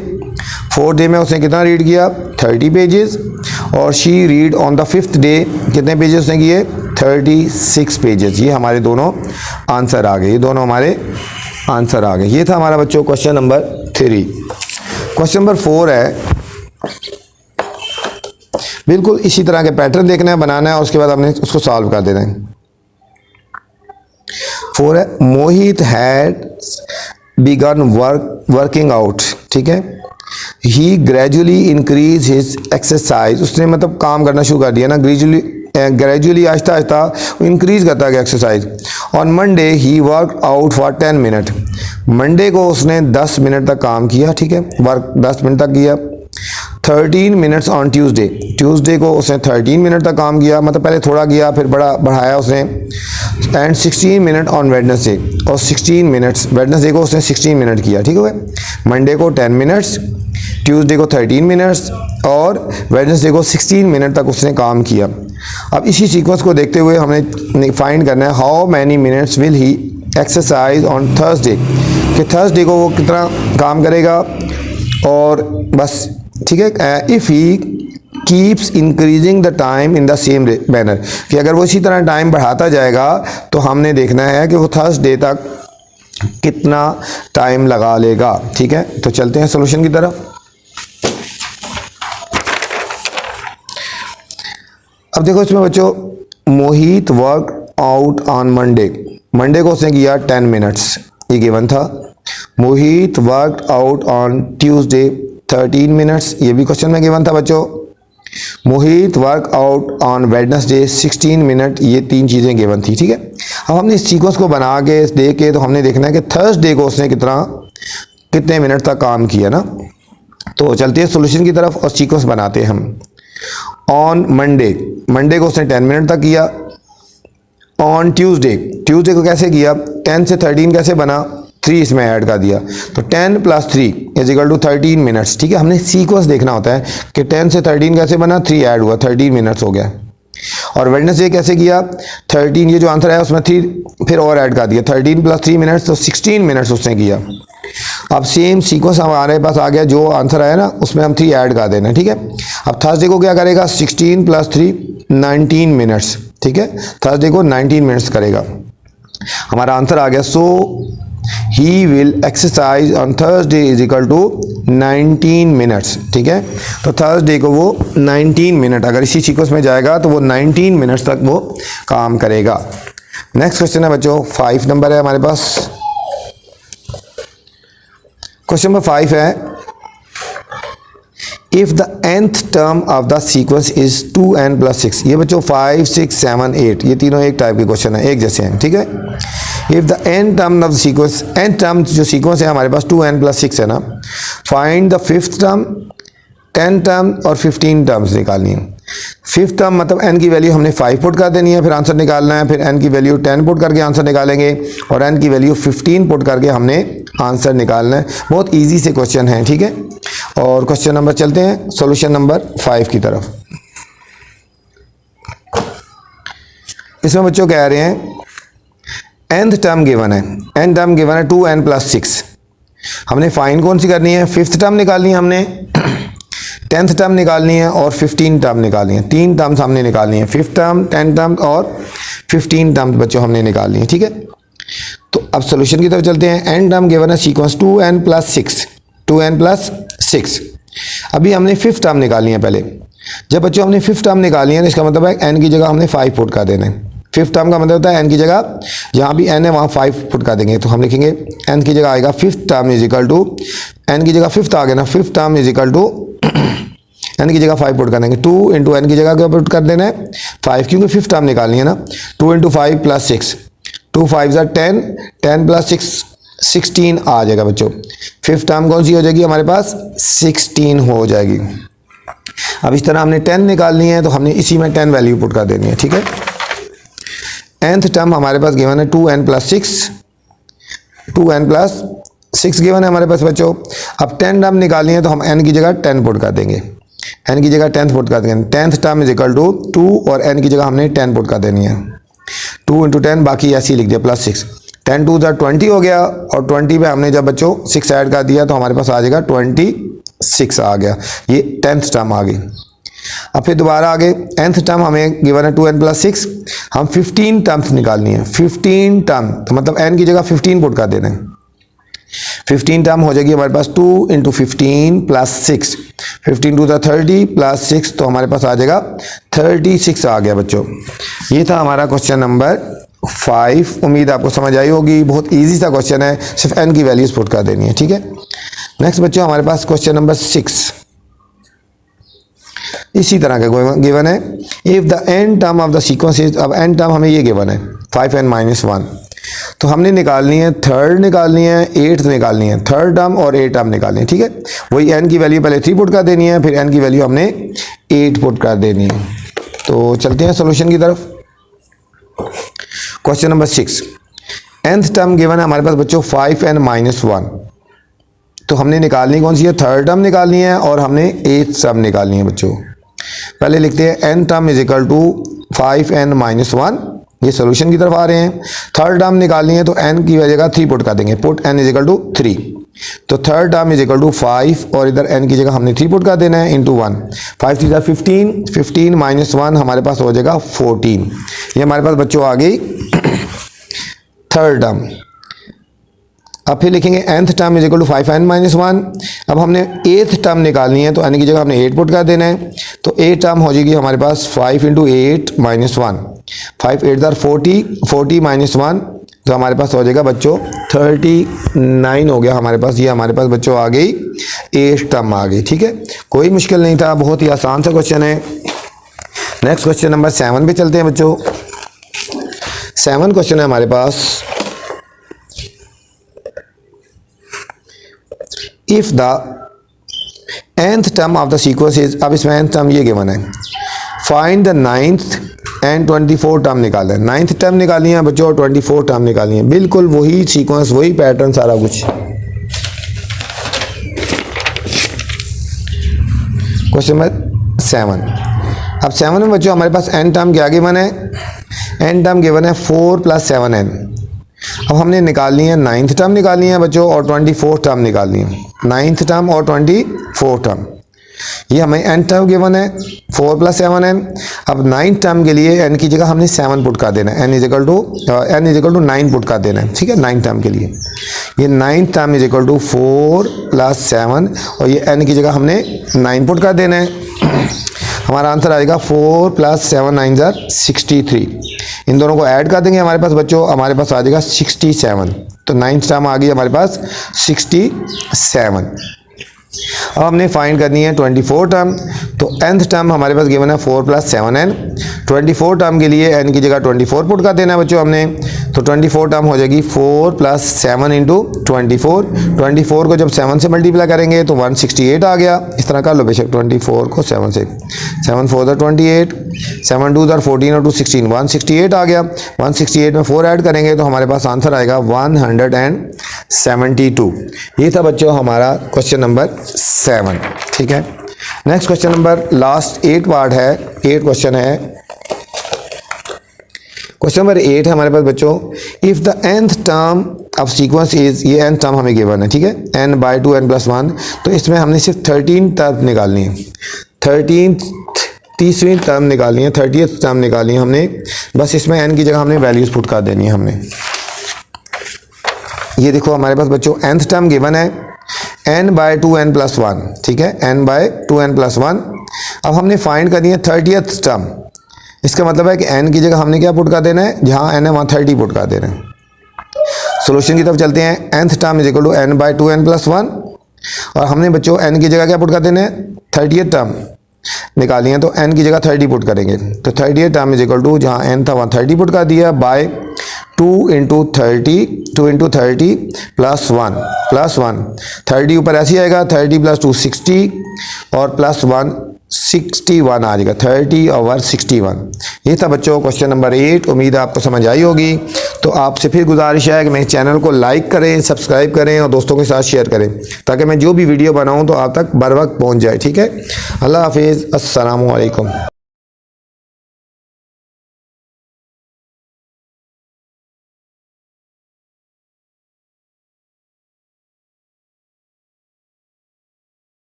fourth day में उसने कितना रीड किया 30 पेजेस, और she read on the fifth day कितने पेजेस उसने किए 36 पेजेस। ये हमारे दोनों आंसर आ गए, ये दोनों हमारे आंसर आ गए। ये था हमारा बच्चों क्वेश्चन नंबर 3। क्वेश्चन नंबर 4 है, बिल्कुल इसी तरह के पैटर्न देखना है, बनाना है, और उसके बाद हमने उसको सॉल्व कर देना है। 4 है, मोहित हैड बिगन वर्किंग आउट, ठीक है। ही ग्रेजुअली इंक्रीज हिज एक्सरसाइज, उसने मतलब काम करना शुरू कर दिया ना, ग्रेजुअली आहिस्ता आहिस्ता इंक्रीज करता गया exercise. On Monday he work out for 10 minute, Monday को उसने 10 मिनट तक काम किया, ठीक है, वर्क 10 मिनट तक किया। 13 मिनट्स ऑन ट्यूसडे, ट्यूसडे को उसने 13 मिनट तक काम किया, मतलब पहले थोड़ा किया फिर बढ़ाया उसने। एंड 16 मिनट ऑन वेडनेसडे, और 16 मिनट्स वेडनेसडे को उसने 16 मिनट किया, ठीक है। मंडे को 10 मिनट्स, ट्यूसडे को 13 मिनट्स और वेडनेसडे को 16 मिनट तक उसने काम किया। अब इसी सीक्वेंस को देखते हुए हमें फाइंड करना है how many minutes will he exercise on Thursday, कि थर्सडे को वो कितना काम करेगा, और बस ठीक है। If he keeps increasing the time in the same manner, कि अगर वो इसी तरह टाइम बढ़ाता जाएगा तो हमने देखना है कि वो थर्सडे तक कितना टाइम लगा लेगा, ठीक है। तो चलते हैं सॉल्यूशन की तरफ। अब देखो इसमें बच्चों, Mohit work out on Monday, Monday को उसने किया 10 मिनट्स, ये गिवन था। Mohit work out on Tuesday 13 minutes, ये भी क्वेश्चन में गिवन था बच्चों। Mohit work out on Wednesday 16 minute, ये 3 चीज़ें गिवन थी, ठीक है। अब हमने इस सीक्वेंस को बना के देख के तो हमने देखना है कि थर्सडे को उसने कितने मिनट तक काम किया ना। तो चलते हैं सॉल्यूशन की तरफ और सीक्वेंस बनाते हैं हम। ऑन मंडे, मंडे को उसने 10 मिनट तक किया। ऑन ट्यूसडे, ट्यूसडे को कैसे किया, 10 से 13 कैसे बना, 3 इसमें ऐड कर दिया, तो 10 + 3 = 13 मिनट्स, ठीक है। हमने सीक्वेंस देखना होता है कि 10 से 13 कैसे बना, 3 ऐड हुआ, 13 मिनट्स हो गया। और वेडनेसडे कैसे किया, 13, ये जो आंसर है उसमें 3 फिर और ऐड कर दिया, 13 + 3 मिनट्स, तो 16 मिनट्स उसने किया। अब सेम सीक्वेंस हमारे पास आ गया, जो आंसर आया ना उसमें हम 3 ऐड कर देना, ठीक है। अब थर्सडे को क्या करेगा, 16 + 3 19 मिनट्स, ठीक है। थर्सडे को 19 मिनट्स करेगा, हमारा आंसर आ गया। So he will exercise on Thursday = 19 minutes, ठीक है। तो थर्सडे को वो 19 मिनट, अगर इसी सीक्वेंस में जाएगा तो वो 19 मिनट्स तक वो काम करेगा। नेक्स्ट क्वेश्चन है बच्चों, 5 नंबर है हमारे पास। क्वेश्चन नंबर 5 है, if the nth term of the sequence is 2n + 6, ये बच्चों 5, 6, 7, 8 ये तीनों एक टाइप के क्वेश्चन है, एक जैसे हैं, ठीक है। If the n term of the sequence, n term जो सीक्वेंस है हमारे पास 2n + 6 है ना, find the 5th term, 10 term और 15 टर्म्स निकालनी है। 5th टर्म मतलब n की वैल्यू हमने 5 पुट कर देनी है, फिर आंसर निकालना है, फिर n की वैल्यू 10 पुट करके आंसर निकालेंगे, और n की वैल्यू 15 पुट करके हमने आंसर निकालना है। बहुत इजी से क्वेश्चन है, ठीक है। और क्वेश्चन नंबर चलते हैं सॉल्यूशन नंबर 5 की तरफ। इसमें बच्चों कह रहे हैं nth टर्म गिवन है, n टर्म गिवन है 2n + 6, हमने फाइन कौन सी करनी है, 5th टर्म निकालनी है हमने, 10th टर्म निकालनी है और 15 टर्म निकालनी है। 3 टर्म्स हमने निकालनी है, 5th टर्म, 10 टर्म और 15 टर्म बच्चों हमने निकालनी है, ठीक है। तो अब सॉल्यूशन की तरफ चलते हैं। n टर्म गिवन है सीक्वेंस 2n + 6, 2n + 6। अभी हमने 5th टर्म निकालनी है पहले। जब बच्चों हमने 5th टर्म निकाली है तो इसका मतलब है n की जगह हमने 5 पुट कर देना है। 5th टर्म का मतलब होता है n की जगह जहाँ भी n है वहाँ 5 पुट कर देंगे, तो हम लिखेंगे n की जगह आएगा 5th टर्म = n की जगह 5th आ गया ना, 5th टर्म n की जगह 5 पुट कर देंगे। 2 × n की जगह क्या पुट कर देना है, 5, क्योंकि 5th टर्म निकालनी है ना। 2 × 5 + 6, 2 5 = 10, 10 + 6 16 आ जाएगा बच्चों। 5th टर्म कौन सी हो जाएगी हमारे पास, 16 हो जाएगी। अब इस तरह हमने 10 निकालनी है तो हमने इसी में 10 वैल्यू पुट कर देनी है, ठीक है। nth टर्म हमारे पास गिवन है 2n + 6, 2n + 6 गिवन है हमारे पास बच्चों। अब 10 टर्म निकालनी है तो हम n की जगह 10 पुट कर देंगे, n की जगह 10 पुट कर देंगे। 10th टर्म = 2 और n की जगह हमने 10 पुट कर देनी है। 2 × 10 बाकी ऐसे ही लिख दिया +6, 10 2 20 हो गया, और 20 पे हमने जब बच्चों 6 ऐड कर दिया तो हमारे पास आ जाएगा 26 आ गया। ये 10th टर्म आ गई। अब फिर दोबारा आगे nth टर्म हमें गिवन है 2n + 6, हम 15 टर्म्स निकालनी है। 15 टर्म तो मतलब n की जगह 15 पुट कर देना है। 15 टर्म हो जाएगी हमारे पास 2 × 15 + 6, 15 2 30 + 6, तो हमारे पास आ जाएगा 36 आ गया बच्चों। ये था हमारा क्वेश्चन नंबर 5। उम्मीद आपको समझ आई होगी, बहुत इजी सा क्वेश्चन है, सिर्फ n की वैल्यूज पुट कर देनी है, ठीक है। नेक्स्ट बच्चों हमारे पास क्वेश्चन नंबर 6 इसी तरह का गिवन है। If the n term of the sequence is, अब n टर्म हमें ये गिवन है 5n - 1, तो हमने निकालनी है थर्ड, निकालनी है एट्थ, निकालनी है थर्ड टर्म और एट टर्म निकालनी है, ठीक है। वही n की वैल्यू पहले 3 पुट कर देनी है, फिर n की वैल्यू हमने 8 पुट कर देनी है। तो चलते हैं सॉल्यूशन की तरफ। Question number 6, nth term given है हमारे पास बच्चों 5n-1, तो हमने निकालनी कौन सी है, थर्ड टर्म निकालनी है और हमने एट्थ टर्म निकालनी है बच्चों। पहले लिखते हैं n term is equal to 5n-1, ये सोल्यूशन की तरफ आ रहे हैं। थर्ड टर्म निकालनी है तो n की जगह 3 पुट कर देंगे, put n is equal to 3, तो third term is equal to 5 और इधर n की जगह हमने 3 पुट कर देना है इंटू 1, 5 3 15, 15 माइनस 1 हमारे पास हो जाएगा 14। ये हमारे पास बच्चों आ गई थर्ड टर्म। अब फिर लिखेंगे nth term is equal to 5n-1। अब हमने एथ टर्म निकालनी है तो n की जगह हमने 8 पुट कर देना है, तो एथ टर्म हो जाएगी हमारे पास 5 इंटू 8 माइनस 1, 5 8 40, 40 माइनस 1, तो हमारे पास हो जाएगा बच्चों 39 हो गया हमारे पास। ये हमारे पास बच्चों आ गई एथ टर्म आ गई, ठीक है। कोई मुश्किल नहीं था, बहुत ही आसान सा क्वेश्चन है। नेक्स्ट क्वेश्चन नंबर 7 पे चलते हैं बच्चों। 7 क्वेश्चन है हमारे पास, if the nth term of the sequence is, अब इसमें nth टर्म ये गिवन है, find the 9th and 24 term निकालना है। 9th टर्म निकालनी है बच्चों और 24 टर्म निकालनी है, बिल्कुल वही सीक्वेंस, वही पैटर्न, सारा कुछ। Question number 7। अब 7 में बच्चों हमारे पास n टर्म क्या गिवन है, n टर्म गिवन है 4 + 7n। अब हमने निकालनी है 9th टर्म निकालनी है बच्चों और 24 टर्म निकालनी है, 9th टर्म और 24 टर्म। ये हमें n टर्म गिवन है 4 + 7n। अब 9th टर्म के लिए n की जगह हमने 7 पुट कर देना है, n is equal to 9 put कर देना है, ठीक है। 9th टर्म के लिए ये 9th term is equal to 4 + 7 और ये n की जगह हमने 9 पुट कर देना है। हमारा आंसर आएगा 4 + 7 9 = 63। इन दोनों को ऐड कर देंगे हमारे पास बच्चों, हमारे पास आ जाएगा 67। तो 9th टर्म आ गई हमारे पास 67। अब हमने फाइंड करनी है 24 टर्म, तो nth टर्म हमारे पास गिवन है 4 + 7n। 24 टर्म के लिए n की जगह 24 पुट कर देना है बच्चों हमने, तो 24 टर्म हो जाएगी 4 + 7 इंटू 24। 24 को जब 7 से मल्टीप्लाई करेंगे तो 168 आ गया। इस तरह कर लो बेशक, 24 को 7 से, 7 4 = 28, 7 2 = 14 और 2 16, 168 आ गया। 168 में 4 ऐड करेंगे तो हमारे पास आंसर आएगा 172। ये था बच्चों हमारा क्वेश्चन नंबर 7, ठीक है। Next question number last 8 part है, 8 क्वेश्चन है। क्वेश्चन नंबर 8 है हमारे पास बच्चों, if the nth term of sequence is, ये nth टर्म हमें गिवन है, ठीक है, n/2 n+1, तो इसमें हमने सिर्फ 13 टर्म निकालनी है, 30वीं टर्म निकालनी है, 30th टर्म निकालनी है हमने। बस इसमें n की जगह हमने वैल्यूज पुट कर देनी है हमने। ये देखो हमारे पास बच्चों nth टर्म गिवन है n/2 n+1, ठीक है, n/2 n+1। अब हमने फाइंड करनी है 30th टर्म। इसका मतलब है कि n की जगह हमने क्या पुट कर देना है, जहाँ n है वहाँ 30 पुट कर देना है। सोल्यूशन की तरफ चलते हैं। nth term is equal to n/2 n+1 और हमने बच्चों n की जगह क्या पुट कर देना है, 30th टर्म निकाली है, तो n की जगह 30 पुट करेंगे, तो 30th term is equal to जहाँ n था वहाँ 30 पुट कर दिया, बाय 2 × 30 + 1 30 ऊपर ऐसे आएगा, 30 + 2 60 और +1 61 आ जाएगा, 30/61। ये था बच्चों क्वेश्चन नंबर 8। उम्मीद है आपको समझ आई होगी। तो आपसे फिर गुजारिश है कि मेरे चैनल को लाइक करें, सब्सक्राइब करें और दोस्तों के साथ शेयर करें, ताकि मैं जो भी वीडियो बनाऊं तो आप तक बर वक्त पहुंच जाए, ठीक है। अल्लाह हाफिज़, अस्सलामु अलैकुम।